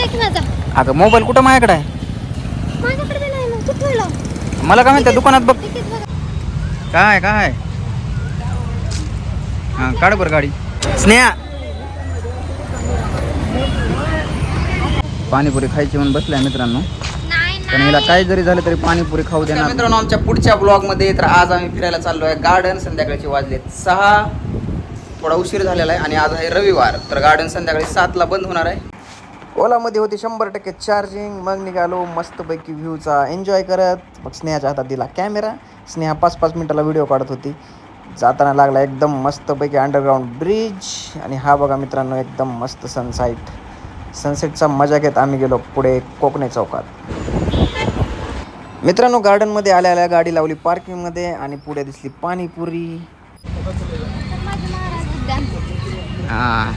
की माझा. अगं मोबाईल कुठं माझ्याकडे आहे? माझ्याकडे बी नाही, मग कुठं ठेवला? मला काय माहिती दुकानात बघ. तिकीट बघा. काय काय हा काढ बरं गाडी. स्नेहा पाणीपुरी खायची म्हणून बसलाय मित्रांनो. नाही पण हिला काय जरी झालं तरी पाणीपुरी खाऊ देणार. मित्रांनो आमच्या पुढच्या ब्लॉग मध्ये तर आज आम्ही फिरायला चाललो आहे गार्डन. संध्याकाळचे वाजलेत 6. थोडा उशीर झालेला आहे आणि आज आहे रविवार, तर गार्डन संध्याकाळी 7ला बंद होणार आहे. ओलामध्ये होती 100% चार्जिंग. मग निघालो मस्तपैकी व्ह्यूचा एन्जॉय करत. मग स्नेहाच्या हातात दिला कॅमेरा. स्नेहा 5-5 मिनिटाला व्हिडिओ काढत होती. जाताना लागला एकदम मस्तपैकी अंडरग्राऊंड ब्रिज. आणि हा बघा मित्रांनो एकदम मस्त सनसेटचा मजा घेत आम्ही गेलो पुढे कोकणे चौकात. मित्रांनो गार्डनमध्ये आल्या आल्या गाडी लावली पार्किंगमध्ये आणि पुढे दिसली पाणीपुरी. हां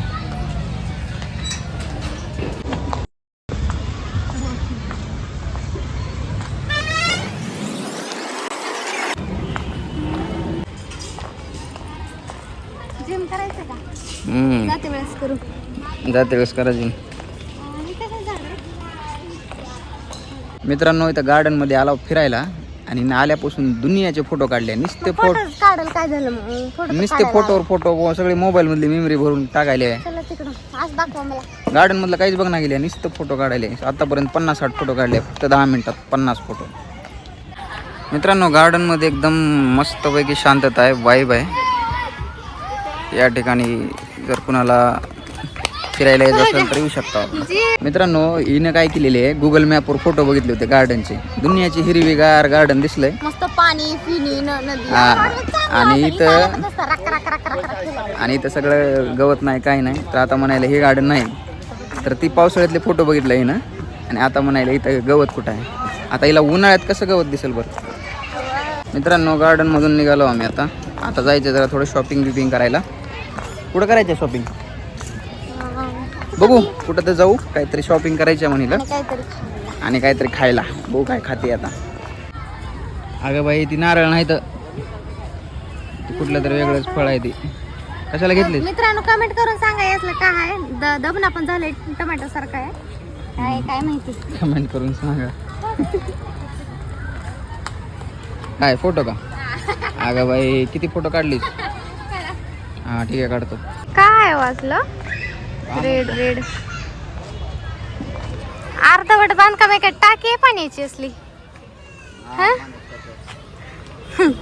जिम करायचं का? जाते वेळेस करू. जाते वेळेस करायची. आणि कसं झालं? मित्रांनो इथं गार्डनमध्ये आला फिरायला आणि आल्यापासून दुनियाचे फोटो काढले. नुसते फोटोच काढायला काय झालं मग? फोटो नुसते फोटोवर फोटो सगळे मोबाईल मधली मेमरी भरून टाकायले. चला तिकडं आज दाखवा मला. गार्डन मधलं काहीच बघ ना गेले. नुसतं फोटो काढायले. आतापर्यंत 50-60 फोटो काढले फक्त 10 मिनिटात 50 फोटो. मित्रांनो गार्डन मध्ये एकदम मस्तपैकी शांतता आहे, वाईब आहे. या ठिकाणी जर कुणाला फिरायला यायचं असेल तर येऊ शकता. मित्रांनो हिने काय केलेले आहे, गुगल मॅपवर फोटो बघितले होते गार्डनचे. दुनियाची हिरवीगार गार्डन दिसलंय. मस्त पाणी फिनी नदी आणि इथं सगळं गवत नाही काही नाही. तर आता म्हणायला हे गार्डन नाही. तर ती पावसाळ्यातले फोटो बघितलं हिनं आणि आता म्हणायला इथं गवत कुठं आहे. आता हिला उन्हाळ्यात कसं गवत दिसेल बरं. मित्रांनो गार्डन मधून निघालो आम्ही. आता जायचं जरा थोडं शॉपिंग करायला. कुठं करायचं शॉपिंग बघू. कुठं तर जाऊ. काहीतरी शॉपिंग करायची आहे म्हणीला आणि काहीतरी खायला. बघू काय खाते आता. अगं बाई ती नारळ नाही तर कुठलं तर वेगळंच फळ आहे. ती कशाला घेतली? मित्रांनो कमेंट करून सांगा यातलं काय आहे. दबना पण झालंय टोमॅटो सारखं आहे. काय माहिती कमेंट करून सांगा. काय फोटो का? अगं बाई किती फोटो काढलीस? हा ठीक आहे काढतो. काय वाचलं? रेड अर्धवट बांधकाम आहे का? टाकी पाण्याची असली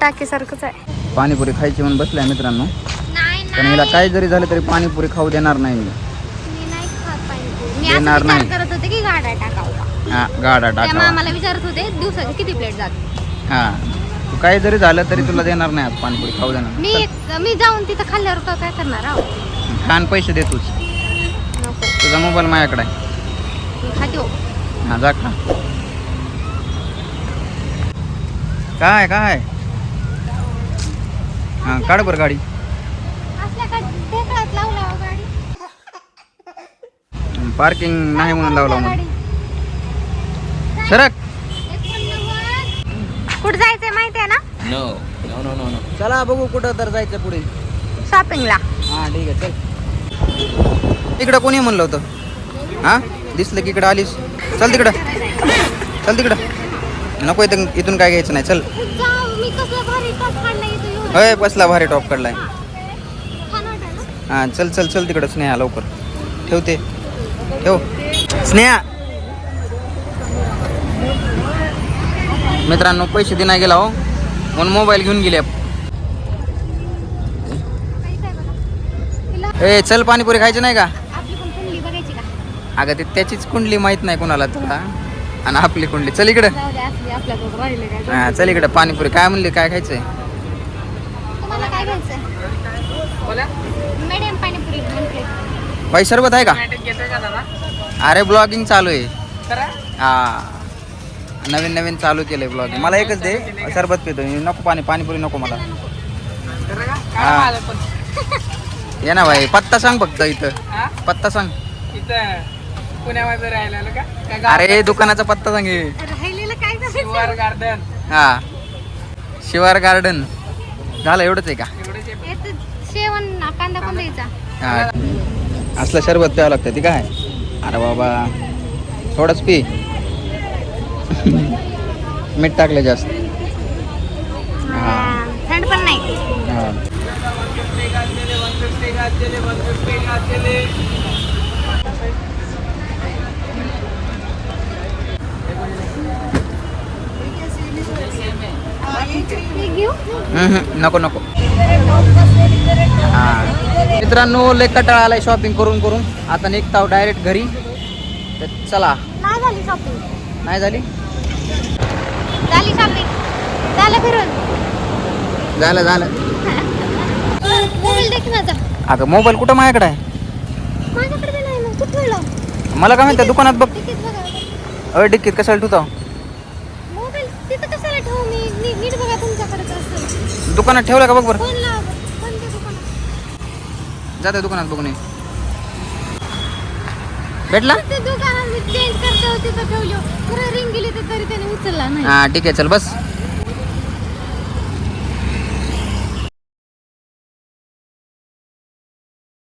टाकी सारखंच आहे. पाणीपुरी खायची म्हणून बसलाय मित्रांनो. पण हिला काय जरी झालं तरी पाणीपुरी खाऊ देणार नाही मी. नाही खात पाणीपुरी. मी देणार असं नाही. विचार करत होते की गाडा टाकावा. हा गाडा टाका. मला विचारत होते दिवसाची किती प्लेट जाते. हा तू काय जरी झालं तरी तुला देणार नाही आज पाणीपुरी खाऊ देणार. मी जाऊन तिथं खाल्ल्यावर काय करणार आहो. खान पैसे देतोच. नको तुझा मोबाईल माझ्याकडे आहे. मी खाते हो. हा जा खा. काय हा काढ बरं गाडी. पार्किंग नाही म्हणून लावला म्हणून. सरक. कुठं जायचंय माहिती आहे ना? नो चला बघू कुठं तर जायचं पुढे शॉपिंगला. हा ठीक आहे चल. इकडं कोणी म्हणलं होतं? हा दिसलं की इकडं आलीस. चल तिकडं नको इथून काय घ्यायचं नाही. चल. होय बसला भारी टॉप काढलाय. हा चल तिकडं. स्नेहा लवकर ठेव स्नेहा. मित्रांनो पैसे दे नाही गेला हो म्हणून मोबाईल घेऊन गेले. ए चल पाणीपुरी खायची नाही का? अगं ते त्याचीच कुंडली माहित नाही कोणाला तुला आणि आपली कुंडली. चल इकडं. हा चल इकडं. पाणीपुरी काय म्हणली? काय खायचंय? बाई सरबत आहे का? अरे ब्लॉगिंग चालू आहे. हा नवीन चालू केलंय ब्लॉगिंग. मला एकच दे सरबत पितो. नको पाणीपुरी नको मला. हा ये ना भाई. पत्ता सांग फक्त. इथं पत्ता सांग. पुण्यामध्ये राहिलेलं का? अरे दुकानाचा पत्ता सांग. शिवार गार्डन. हा शिवार गार्डन. झालं एवढंच आहे का? शेवण कांदा पण द्यायचा. हा असलं शरबत प्यावं लागतं. ती काय? अरे बाबा थोडंच पी. मीठ टाकले जास्त. थंड पण नाही. हा. हे घेऊ. नको नको. हा मित्रांनो लय कंटाळा आलाय शॉपिंग करून करून. आता निघताव डायरेक्ट घरी. तर चला. नाही झाली शॉपिंग. नाही झाली. झाली शॉपिंग. झालं फिरून. झालं. मोबाईल देख माझा. अगं मोबाईल कुठं माझ्याकडे आहे. माझ्याकडे बी नाही मग कुठं ठेवला. मला काय माहिती दुकानात बघ. तिकीट बघा. अरे डिक्कीत कशाला ठेवतो. मोबाईल तिथं कशाला ठेवू मी. नीट बघा तुमच्याकडेच असेल. दुकानात ठेवला का बघ बरं. फोन लाव. कोणत्या दुकानात. जाते दुकानात बघून ये. भेटला. ते दुकानात मी चेंज करते होते तर ठेवलं. खरं रिंग गेली तर तरी त्याने उचलला नाही. हा ठीक आहे चल बस.